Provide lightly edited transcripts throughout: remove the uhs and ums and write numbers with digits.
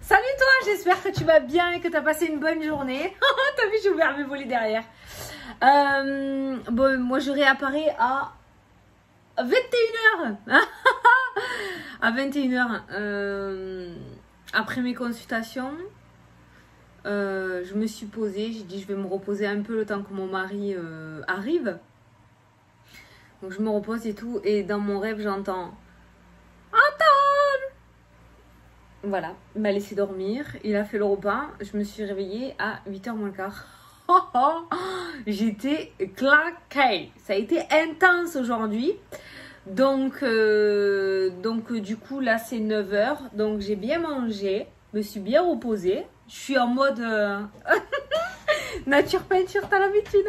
Salut toi, j'espère que tu vas bien et que tu as passé une bonne journée. T'as vu, j'ai ouvert mes volets derrière. Bon, moi je réapparais à 21h. À 21h. Après mes consultations, je me suis posée. J'ai dit je vais me reposer un peu le temps que mon mari arrive. Donc je me repose et tout. Et dans mon rêve, j'entends Antoine. Voilà, il m'a laissé dormir. Il a fait le repas. Je me suis réveillée à 8h moins le quart. J'étais claquée. Ça a été intense aujourd'hui. Donc du coup, là, c'est 9h. Donc, j'ai bien mangé. Je me suis bien reposée. Je suis en mode... nature peinture, t'as l'habitude.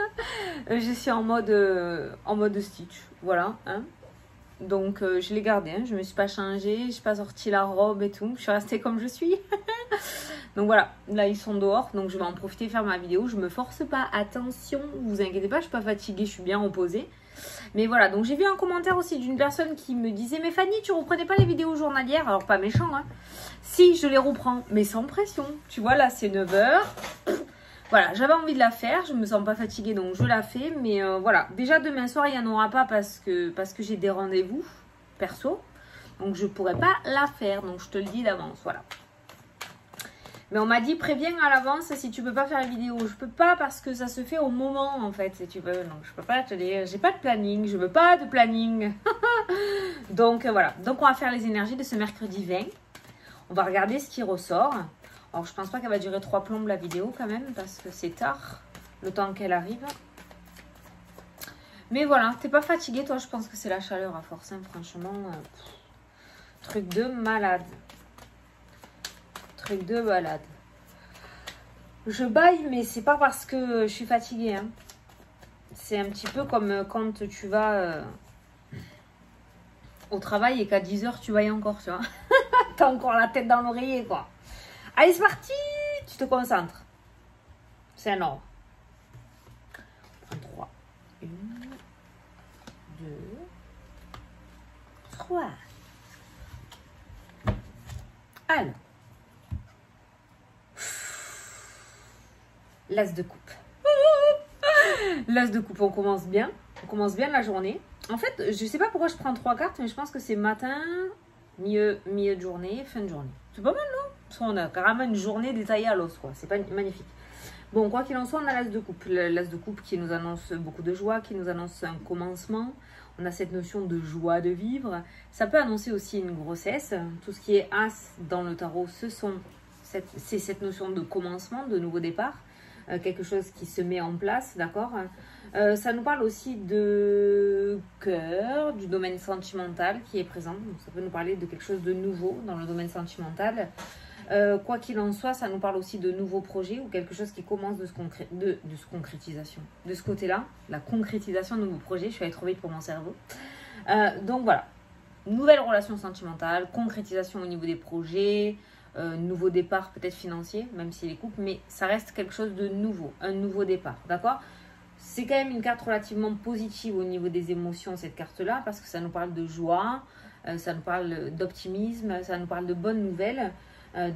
Je suis en mode Stitch. Voilà. Hein. Donc, je l'ai gardé. Hein. Je ne me suis pas changée. Je n'ai pas sorti la robe et tout. Je suis restée comme je suis. Donc, voilà. Là, ils sont dehors. Donc, je vais en profiter faire ma vidéo. Je ne me force pas. Attention, vous inquiétez pas. Je ne suis pas fatiguée. Je suis bien reposée. Mais voilà. Donc, j'ai vu un commentaire aussi d'une personne qui me disait « Mais Fanny, tu reprenais pas les vidéos journalières ?» Alors, pas méchant, hein. Si, je les reprends. Mais sans pression. Tu vois, là, c'est 9h. Voilà, j'avais envie de la faire, je me sens pas fatiguée donc je la fais. Mais voilà, déjà demain soir il n'y en aura pas parce que j'ai des rendez-vous perso. Donc je pourrais pas la faire, donc je te le dis d'avance, voilà. Mais on m'a dit préviens à l'avance si tu peux pas faire la vidéo. Je peux pas parce que ça se fait au moment en fait si tu veux. Donc je peux pas te dire, j'ai pas de planning, je veux pas de planning. Donc voilà, donc on va faire les énergies de ce mercredi 20. On va regarder ce qui ressort. Alors, je pense pas qu'elle va durer 3 plombes la vidéo quand même, parce que c'est tard, le temps qu'elle arrive. Mais voilà, t'es pas fatiguée, toi, je pense que c'est la chaleur à force, hein, franchement. Truc de malade. Truc de malade. Je baille, mais c'est pas parce que je suis fatiguée. Hein. C'est un petit peu comme quand tu vas au travail et qu'à 10h, tu bailles encore, tu vois. T'as encore la tête dans l'oreiller, quoi. Allez, c'est parti. Tu te concentres. C'est un ordre. 3. 1, 2, 3. Alors. L'as de coupe. L'as de coupe, on commence bien. On commence bien la journée. En fait, je sais pas pourquoi je prends 3 cartes, mais je pense que c'est matin, milieu de journée, fin de journée. C'est pas mal, non? Parce qu'on a carrément une journée détaillée à l'os, quoi. C'est pas magnifique. Bon, quoi qu'il en soit, on a l'as de coupe. L'as de coupe qui nous annonce beaucoup de joie, qui nous annonce un commencement. On a cette notion de joie de vivre. Ça peut annoncer aussi une grossesse. Tout ce qui est as dans le tarot, c'est cette notion de commencement, de nouveau départ. Quelque chose qui se met en place, d'accord. Ça nous parle aussi de cœur, du domaine sentimental qui est présent. Donc, ça peut nous parler de quelque chose de nouveau dans le domaine sentimental. Quoi qu'il en soit, ça nous parle aussi de nouveaux projets ou quelque chose qui commence de concrétisation. De ce côté-là, la concrétisation de nouveaux projets, je suis allée trop vite pour mon cerveau. Donc voilà, nouvelle relation sentimentale, concrétisation au niveau des projets, nouveau départ peut-être financier, même s'il est couple, mais ça reste quelque chose de nouveau, un nouveau départ, d'accord? C'est quand même une carte relativement positive au niveau des émotions, cette carte-là, parce que ça nous parle de joie, ça nous parle d'optimisme, ça nous parle de bonnes nouvelles.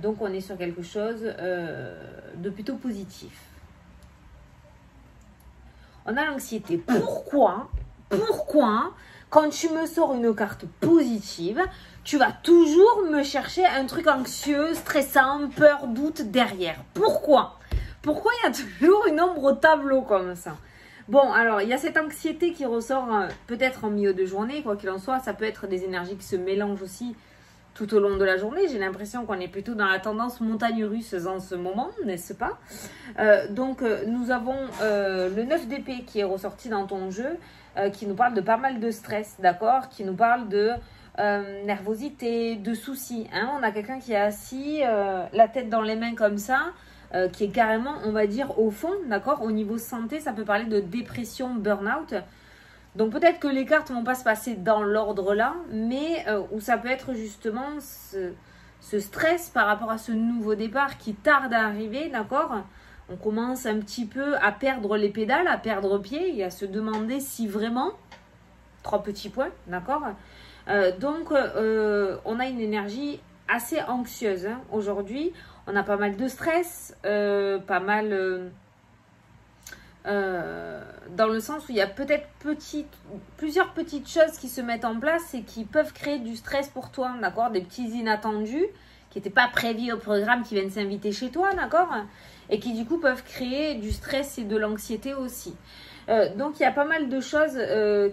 Donc on est sur quelque chose de plutôt positif. On a l'anxiété. Pourquoi quand tu me sors une carte positive, tu vas toujours me chercher un truc anxieux, stressant, peur, doute derrière? Pourquoi il y a toujours une ombre au tableau comme ça? Bon, alors, il y a cette anxiété qui ressort peut-être en milieu de journée, quoi qu'il en soit. Ça peut être des énergies qui se mélangent aussi tout au long de la journée. J'ai l'impression qu'on est plutôt dans la tendance montagne russe en ce moment, n'est-ce pas? Donc, nous avons le 9 d'épée qui est ressorti dans ton jeu, qui nous parle de pas mal de stress, d'accord? Qui nous parle de nervosité, de soucis. Hein? On a quelqu'un qui est assis, la tête dans les mains comme ça, qui est carrément, on va dire, au fond, d'accord? Au niveau santé, ça peut parler de dépression, burn-out. Donc peut-être que les cartes ne vont pas se passer dans l'ordre là, mais où ça peut être justement ce stress par rapport à ce nouveau départ qui tarde à arriver, d'accord? On commence un petit peu à perdre les pédales, à perdre pied et à se demander si vraiment, 3 petits points, d'accord? Donc on a une énergie assez anxieuse hein, aujourd'hui. On a pas mal de stress, pas mal dans le sens où il y a peut-être plusieurs petites choses qui se mettent en place et qui peuvent créer du stress pour toi, d'accord? Des petits inattendus qui n'étaient pas prévus au programme, qui viennent s'inviter chez toi, d'accord? Et qui du coup peuvent créer du stress et de l'anxiété aussi. Donc il y a pas mal de choses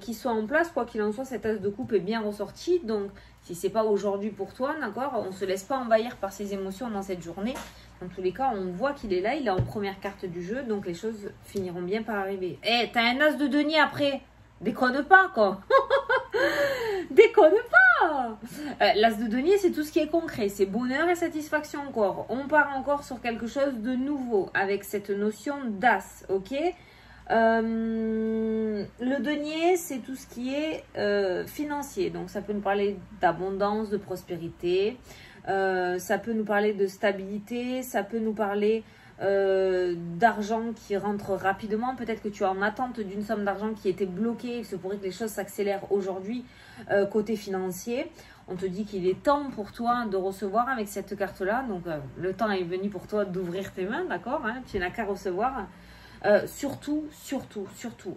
qui sont en place, quoi qu'il en soit, cette as de coupe est bien ressortie. Donc si c'est pas aujourd'hui pour toi, d'accord, on ne se laisse pas envahir par ses émotions dans cette journée. Dans tous les cas, on voit qu'il est là, il est en première carte du jeu, donc les choses finiront bien par arriver. Eh, t'as un as de denier après. Déconne pas, quoi. Déconne pas. L'as de denier, c'est tout ce qui est concret. C'est bonheur et satisfaction encore. On part encore sur quelque chose de nouveau avec cette notion d'as, ok? Le denier, c'est tout ce qui est financier. Donc, ça peut nous parler d'abondance, de prospérité. Ça peut nous parler de stabilité. Ça peut nous parler d'argent qui rentre rapidement. Peut-être que tu es en attente d'une somme d'argent qui était bloquée. Il se pourrait que les choses s'accélèrent aujourd'hui côté financier. On te dit qu'il est temps pour toi de recevoir avec cette carte-là. Donc, le temps est venu pour toi d'ouvrir tes mains, d'accord, hein, tu n'as qu'à recevoir. Surtout,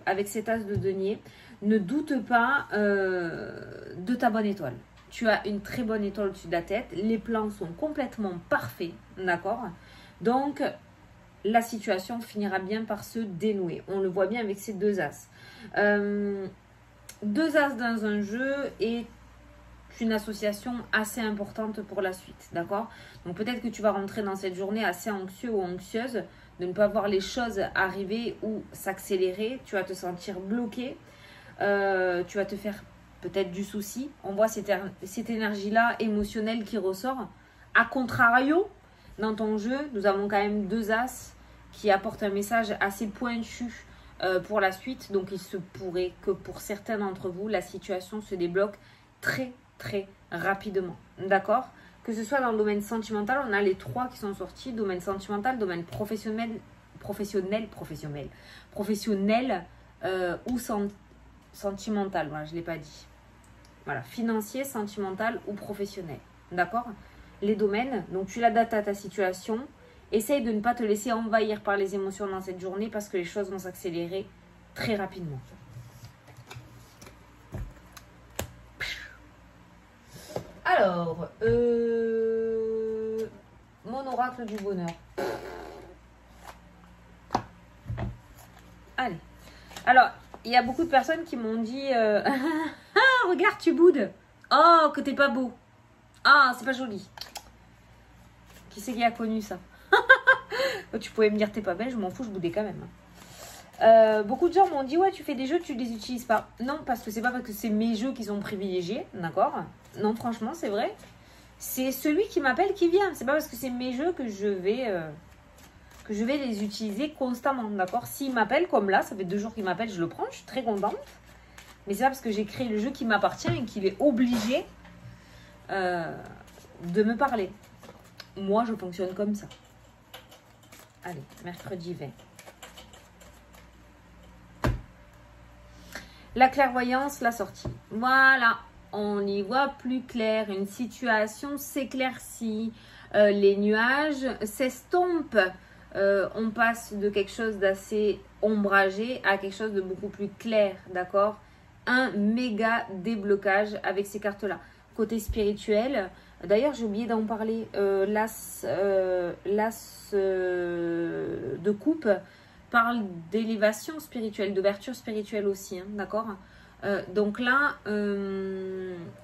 avec cet as de denier, ne doute pas de ta bonne étoile. Tu as une très bonne étoile au-dessus de la tête. Les plans sont complètement parfaits, d'accord? Donc, la situation finira bien par se dénouer. On le voit bien avec ces deux as. Deux as dans un jeu est une association assez importante pour la suite, d'accord? Donc, peut-être que tu vas rentrer dans cette journée assez anxieux ou anxieuse de ne pas voir les choses arriver ou s'accélérer. Tu vas te sentir bloqué. Tu vas te faire peut-être du souci. On voit cette énergie-là émotionnelle qui ressort. A contrario, dans ton jeu, nous avons quand même deux as qui apportent un message assez pointu pour la suite. Donc, il se pourrait que pour certains d'entre vous, la situation se débloque très, très rapidement. D'accord? Que ce soit dans le domaine sentimental, on a les trois qui sont sortis. Domaine sentimental, domaine professionnel ou sentimental. Voilà, je ne l'ai pas dit. Voilà, financier, sentimental ou professionnel. D'accord? Les domaines, donc tu l'adaptes à ta situation. Essaye de ne pas te laisser envahir par les émotions dans cette journée parce que les choses vont s'accélérer très rapidement. Alors, mon oracle du bonheur. Allez. Alors, il y a beaucoup de personnes qui m'ont dit ah, regarde, tu boudes. Oh, que t'es pas beau. Ah, c'est pas joli. Qui c'est qui a connu ça? Tu pouvais me dire t'es pas belle, je m'en fous, je boudais quand même. Beaucoup de gens m'ont dit ouais, tu fais des jeux, tu les utilises pas. Non, parce que c'est pas parce que c'est mes jeux qui sont privilégiés, d'accord? Non, franchement, c'est vrai. C'est celui qui m'appelle qui vient. C'est pas parce que c'est mes jeux que je vais les utiliser constamment, d'accord? S'il m'appelle, comme là, ça fait 2 jours qu'il m'appelle, je le prends, je suis très contente. Mais c'est pas parce que j'ai créé le jeu qui m'appartient et qu'il est obligé de me parler. Moi, je fonctionne comme ça. Allez, mercredi 20. La clairvoyance, la sortie. Voilà, on y voit plus clair. Une situation s'éclaircit. Les nuages s'estompent. On passe de quelque chose d'assez ombragé à quelque chose de beaucoup plus clair, d'accord? Un méga déblocage avec ces cartes-là. Côté spirituel, d'ailleurs, j'ai oublié d'en parler. L'as de coupe parle d'élévation spirituelle, d'ouverture spirituelle aussi, hein, d'accord? Donc là,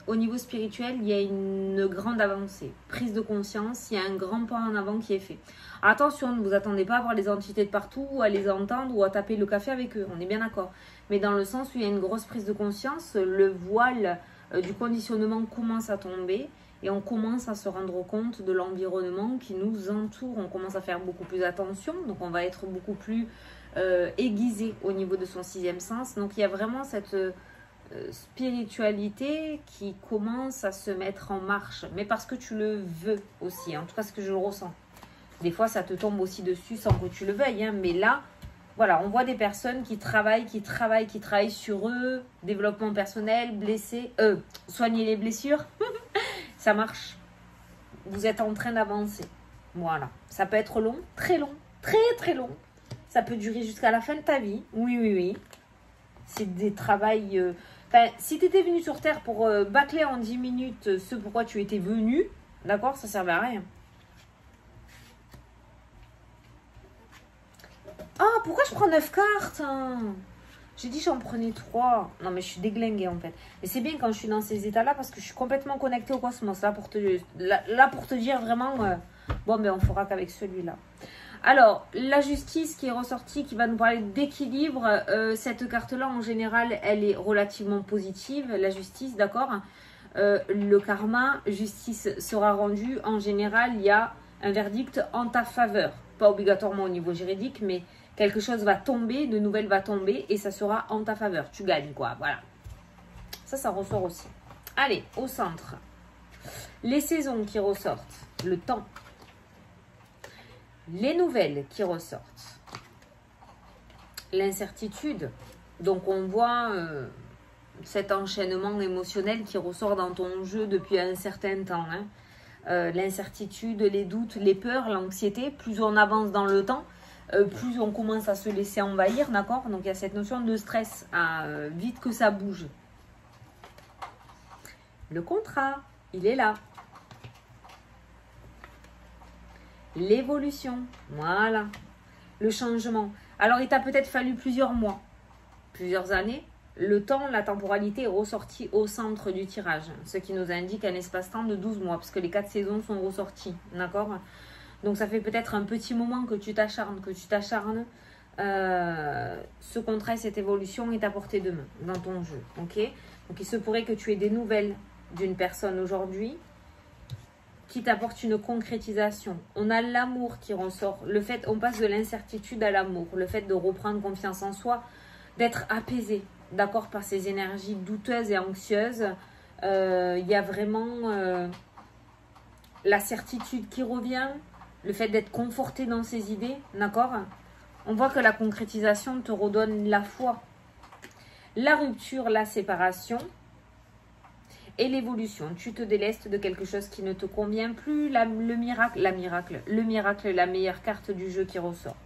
au niveau spirituel, il y a une grande avancée. Prise de conscience, il y a un grand pas en avant qui est fait. Attention, ne vous attendez pas à voir les entités de partout, à les entendre ou à taper le café avec eux, on est bien d'accord. Mais dans le sens où il y a une grosse prise de conscience, le voile du conditionnement commence à tomber et on commence à se rendre compte de l'environnement qui nous entoure. On commence à faire beaucoup plus attention, donc on va être beaucoup plus aiguisé au niveau de son 6e sens. Donc il y a vraiment cette spiritualité qui commence à se mettre en marche, mais parce que tu le veux aussi, en tout cas ce que je le ressens. Des fois ça te tombe aussi dessus sans que tu le veuilles, hein, mais là, voilà, on voit des personnes qui travaillent sur eux, développement personnel, soigner les blessures, ça marche. Vous êtes en train d'avancer. Voilà. Ça peut être long, très long, très très long. Ça peut durer jusqu'à la fin de ta vie. Oui, oui, oui. C'est des travails... Enfin, si tu étais venu sur Terre pour bâcler en 10 minutes ce pourquoi tu étais venu, d'accord, ça ne servait à rien. Ah, pourquoi je prends 9 cartes hein. J'ai dit j'en prenais 3. Non, mais je suis déglinguée en fait. Et c'est bien quand je suis dans ces états-là parce que je suis complètement connectée au cosmos. Là, pour te dire vraiment... bon, ben on fera qu'avec celui-là. Alors, la justice qui est ressortie, qui va nous parler d'équilibre, cette carte-là, en général, elle est relativement positive, la justice, d'accord. Le karma, justice sera rendue. En général, il y a un verdict en ta faveur. Pas obligatoirement au niveau juridique, mais quelque chose va tomber, de nouvelles va tomber, et ça sera en ta faveur. Tu gagnes, quoi, voilà. Ça ressort aussi. Allez, au centre. Les saisons qui ressortent, le temps. Les nouvelles qui ressortent, l'incertitude. Donc on voit cet enchaînement émotionnel qui ressort dans ton jeu depuis un certain temps. Hein. L'incertitude, les doutes, les peurs, l'anxiété. Plus on avance dans le temps, plus on commence à se laisser envahir, d'accord. Donc il y a cette notion de stress, vite que ça bouge. Le contrat, il est là. L'évolution, voilà, le changement. Alors, il t'a peut-être fallu plusieurs mois, plusieurs années. Le temps, la temporalité est ressortie au centre du tirage, ce qui nous indique un espace-temps de 12 mois, parce que les 4 saisons sont ressorties, d'accord? Donc, ça fait peut-être un petit moment que tu t'acharnes, ce contrat, cette évolution est à portée de main dans ton jeu, ok? Donc, il se pourrait que tu aies des nouvelles d'une personne aujourd'hui, qui t'apporte une concrétisation. On a l'amour qui ressort. Le fait, on passe de l'incertitude à l'amour. Le fait de reprendre confiance en soi, d'être apaisé, d'accord, par ces énergies douteuses et anxieuses. Il y a vraiment la certitude qui revient, le fait d'être conforté dans ses idées, d'accord. On voit que la concrétisation te redonne la foi. La rupture, la séparation. Et l'évolution, tu te délestes de quelque chose qui ne te convient plus, le miracle, la meilleure carte du jeu qui ressort.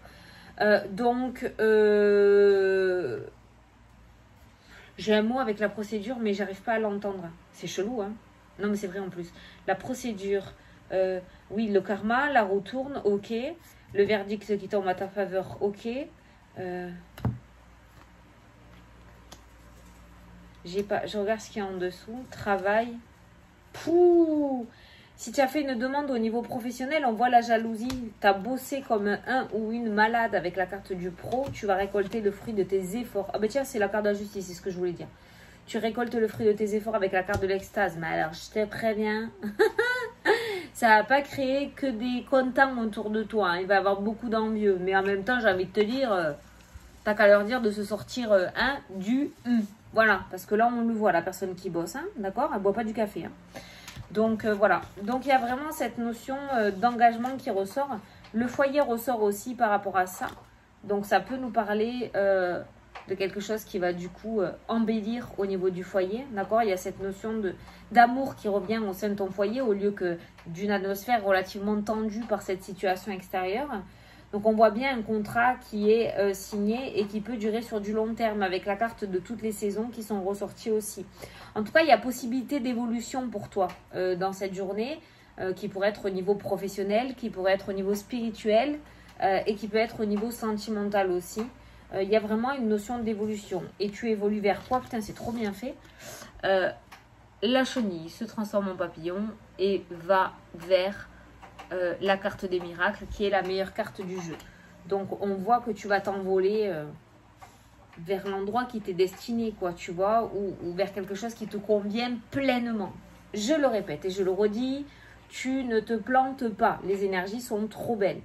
J'ai un mot avec la procédure, mais j'arrive pas à l'entendre. C'est chelou, hein? Non, mais c'est vrai en plus. La procédure, oui, le karma, la roue tourne, ok. Le verdict qui tombe à ta faveur, ok. Je regarde ce qu'il y a en dessous. Travail. Pouh! Si tu as fait une demande au niveau professionnel, on voit la jalousie. Tu as bossé comme un ou une malade avec la carte du pro. Tu vas récolter le fruit de tes efforts. Ah ben tiens, c'est la carte de la justice, c'est ce que je voulais dire. Tu récoltes le fruit de tes efforts avec la carte de l'extase. Mais alors, je te préviens, ça va pas créer que des contents autour de toi. Hein. Il va y avoir beaucoup d'envieux. Mais en même temps, j'ai envie de te dire, t'as qu'à leur dire de se sortir du... Voilà, parce que là, on le voit, la personne qui bosse, hein, d'accord? Elle ne boit pas du café. Hein. Donc, voilà. Donc, il y a vraiment cette notion d'engagement qui ressort. Le foyer ressort aussi par rapport à ça. Donc, ça peut nous parler de quelque chose qui va, du coup, embellir au niveau du foyer, d'accord? Il y a cette notion d'amour qui revient au sein de ton foyer au lieu que d'une atmosphère relativement tendue par cette situation extérieure. Donc, on voit bien un contrat qui est signé et qui peut durer sur du long terme avec la carte de toutes les saisons qui sont ressorties aussi. En tout cas, il y a possibilité d'évolution pour toi dans cette journée qui pourrait être au niveau professionnel, qui pourrait être au niveau spirituel et qui peut être au niveau sentimental aussi. Il y a vraiment une notion d'évolution. Et tu évolues vers quoi? Putain, c'est trop bien fait. La chenille se transforme en papillon et va vers... la carte des miracles qui est la meilleure carte du jeu. Donc on voit que tu vas t'envoler vers l'endroit qui t'est destiné, quoi, tu vois, ou vers quelque chose qui te convient pleinement. Je le répète et je le redis, tu ne te plantes pas. Les énergies sont trop belles.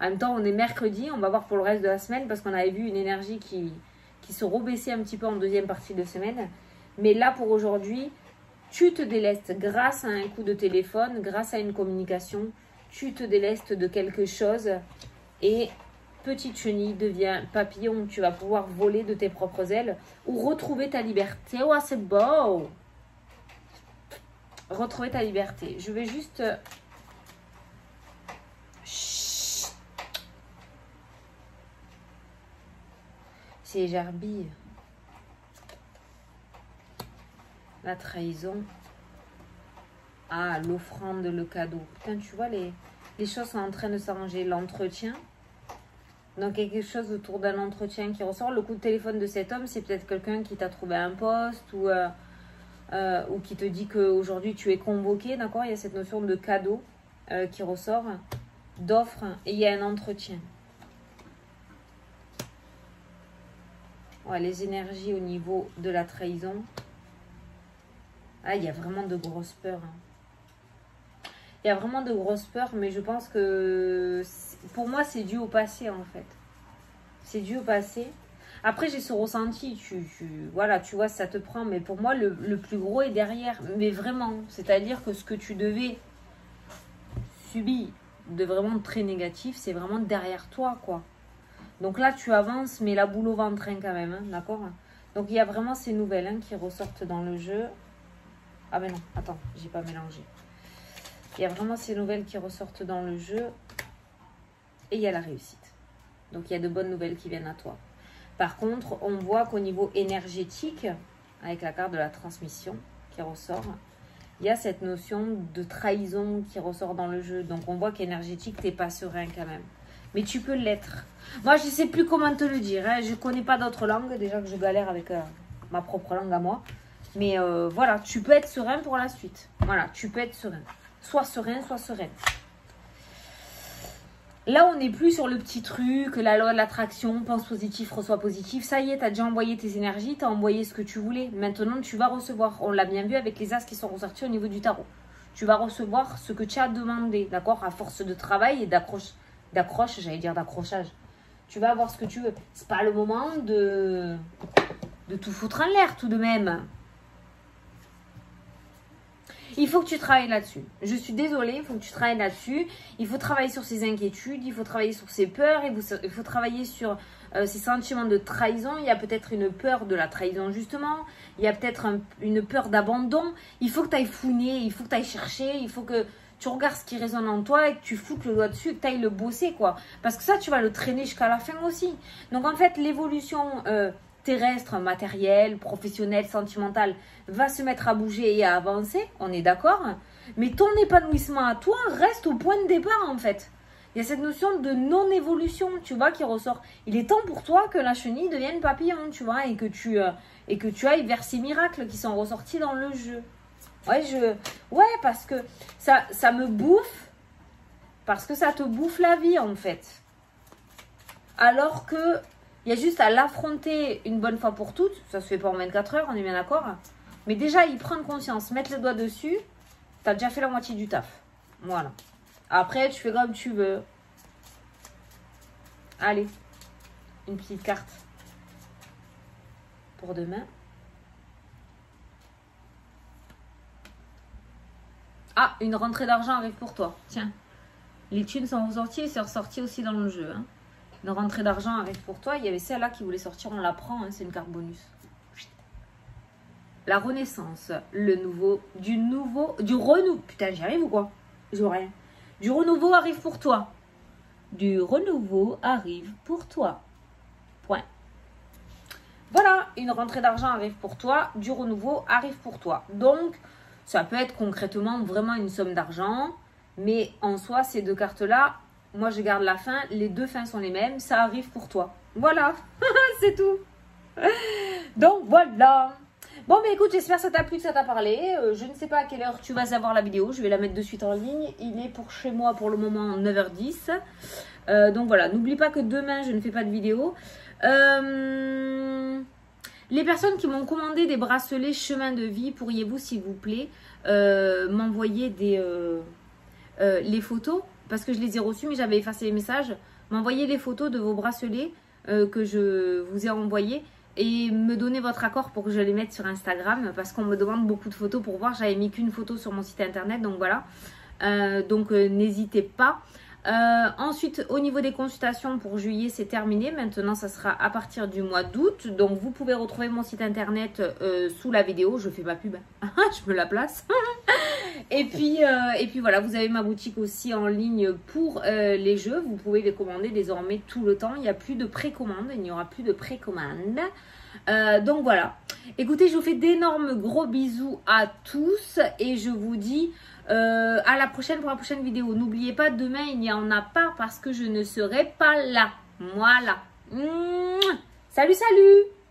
En même temps, on est mercredi, on va voir pour le reste de la semaine parce qu'on avait vu une énergie qui se rebaissait un petit peu en deuxième partie de semaine. Mais là, pour aujourd'hui, tu te délestes grâce à un coup de téléphone, grâce à une communication. Tu te délestes de quelque chose et petite chenille devient papillon. Tu vas pouvoir voler de tes propres ailes ou retrouver ta liberté. Oh, c'est beau! Retrouver ta liberté. Je vais juste C'est gerbille. La trahison. Ah, l'offrande, le cadeau. Putain, tu vois, les choses sont en train de s'arranger. L'entretien. Donc, il y a quelque chose autour d'un entretien qui ressort. Le coup de téléphone de cet homme, c'est peut-être quelqu'un qui t'a trouvé un poste ou qui te dit qu'aujourd'hui tu es convoqué. D'accord? Il y a cette notion de cadeau qui ressort, d'offre, et il y a un entretien. Ouais, les énergies au niveau de la trahison. Ah, il y a vraiment de grosses peurs. Hein. Il y a vraiment de grosses peurs, mais je pense que pour moi, c'est dû au passé, en fait. C'est dû au passé. Après, j'ai ce ressenti. Voilà, tu vois, ça te prend. Mais pour moi, le plus gros est derrière. Mais vraiment, c'est-à-dire que ce que tu devais subir de vraiment très négatif, c'est vraiment derrière toi, quoi. Donc là, tu avances, mais la boule au ventre, hein, quand même, hein, d'accord? Donc, il y a vraiment ces nouvelles hein, qui ressortent dans le jeu. Ah, mais non, attends, j'ai pas mélangé. Il y a vraiment ces nouvelles qui ressortent dans le jeu. Et il y a la réussite. Donc, il y a de bonnes nouvelles qui viennent à toi. Par contre, on voit qu'au niveau énergétique, avec la carte de la transmission qui ressort, il y a cette notion de trahison qui ressort dans le jeu. Donc, on voit qu'énergétique, tu n'es pas serein quand même. Mais tu peux l'être. Moi, je ne sais plus comment te le dire. Hein. Je ne connais pas d'autres langues. Déjà que je galère avec ma propre langue à moi. Mais voilà, tu peux être serein pour la suite. Voilà, tu peux être serein. Soit serein, soit sereine. Là, on n'est plus sur le petit truc, la loi de l'attraction, pense positif, reçoit positif. Ça y est, tu as déjà envoyé tes énergies, tu as envoyé ce que tu voulais. Maintenant, tu vas recevoir. On l'a bien vu avec les as qui sont ressortis au niveau du tarot. Tu vas recevoir ce que tu as demandé, d'accord? À force de travail et d'accroche, j'allais dire d'accrochage. Tu vas avoir ce que tu veux. C'est pas le moment de tout foutre en l'air, tout de même. Il faut que tu travailles là-dessus. Je suis désolée, il faut que tu travailles là-dessus. Il faut travailler sur ses inquiétudes, il faut travailler sur ses peurs, il faut travailler sur ses sentiments de trahison. Il y a peut-être une peur de la trahison, justement. Il y a peut-être une peur d'abandon. Il faut que tu ailles fouiner, il faut que tu ailles chercher, il faut que tu regardes ce qui résonne en toi et que tu foutes le doigt dessus et que tu ailles le bosser, quoi. Parce que ça, tu vas le traîner jusqu'à la fin aussi. Donc, en fait, l'évolution terrestre, matériel, professionnel, sentimental, va se mettre à bouger et à avancer, on est d'accord. Mais ton épanouissement à toi reste au point de départ, en fait. Il y a cette notion de non-évolution, tu vois, qui ressort. Il est temps pour toi que la chenille devienne papillon, tu vois, et que tu ailles vers ces miracles qui sont ressortis dans le jeu. Ouais, parce que ça me bouffe, parce que ça te bouffe la vie, en fait. Alors que il y a juste à l'affronter une bonne fois pour toutes. Ça se fait pas en 24 heures, on est bien d'accord. Mais déjà, y prendre conscience, mettre le doigt dessus, tu as déjà fait la moitié du taf. Voilà. Après, tu fais comme tu veux. Allez, une petite carte pour demain. Ah, une rentrée d'argent arrive pour toi. Tiens, les thunes sont ressorties et c'est ressorti aussi dans le jeu. Hein. Une rentrée d'argent arrive pour toi. Il y avait celle-là qui voulait sortir, on la prend. Hein, c'est une carte bonus. La renaissance, du renouveau. Putain, j'y arrive ou quoi? J'aurais. Du renouveau arrive pour toi. Du renouveau arrive pour toi. Point. Voilà, une rentrée d'argent arrive pour toi. Du renouveau arrive pour toi. Donc, ça peut être concrètement vraiment une somme d'argent. Mais en soi, ces deux cartes-là, moi, je garde la fin. Les deux fins sont les mêmes. Ça arrive pour toi. Voilà. C'est tout. Donc, voilà. Bon, mais écoute, j'espère que ça t'a plu, que ça t'a parlé. Je ne sais pas à quelle heure tu vas avoir la vidéo. Je vais la mettre de suite en ligne. Il est pour chez moi, pour le moment, 9h10. Donc, voilà. N'oublie pas que demain, je ne fais pas de vidéo. Les personnes qui m'ont commandé des bracelets chemin de vie, pourriez-vous, s'il vous plaît, m'envoyer les photos? Parce que je les ai reçus, mais j'avais effacé les messages. M'envoyer les photos de vos bracelets que je vous ai envoyés et me donner votre accord pour que je les mette sur Instagram. Parce qu'on me demande beaucoup de photos pour voir. J'avais mis qu'une photo sur mon site internet, donc voilà. Donc n'hésitez pas Ensuite, au niveau des consultations pour juillet, c'est terminé. Maintenant, ça sera à partir du mois d'août. Donc, vous pouvez retrouver mon site internet sous la vidéo. Je fais ma pub. Je me la place. Et puis voilà, vous avez ma boutique aussi en ligne pour les jeux. Vous pouvez les commander désormais tout le temps. Il n'y a plus de précommande. Il n'y aura plus de précommande. Donc voilà. Écoutez, je vous fais d'énormes gros bisous à tous. Et je vous dis à la prochaine pour la prochaine vidéo. N'oubliez pas, demain, il n'y en a pas parce que je ne serai pas là. Voilà. Salut, salut!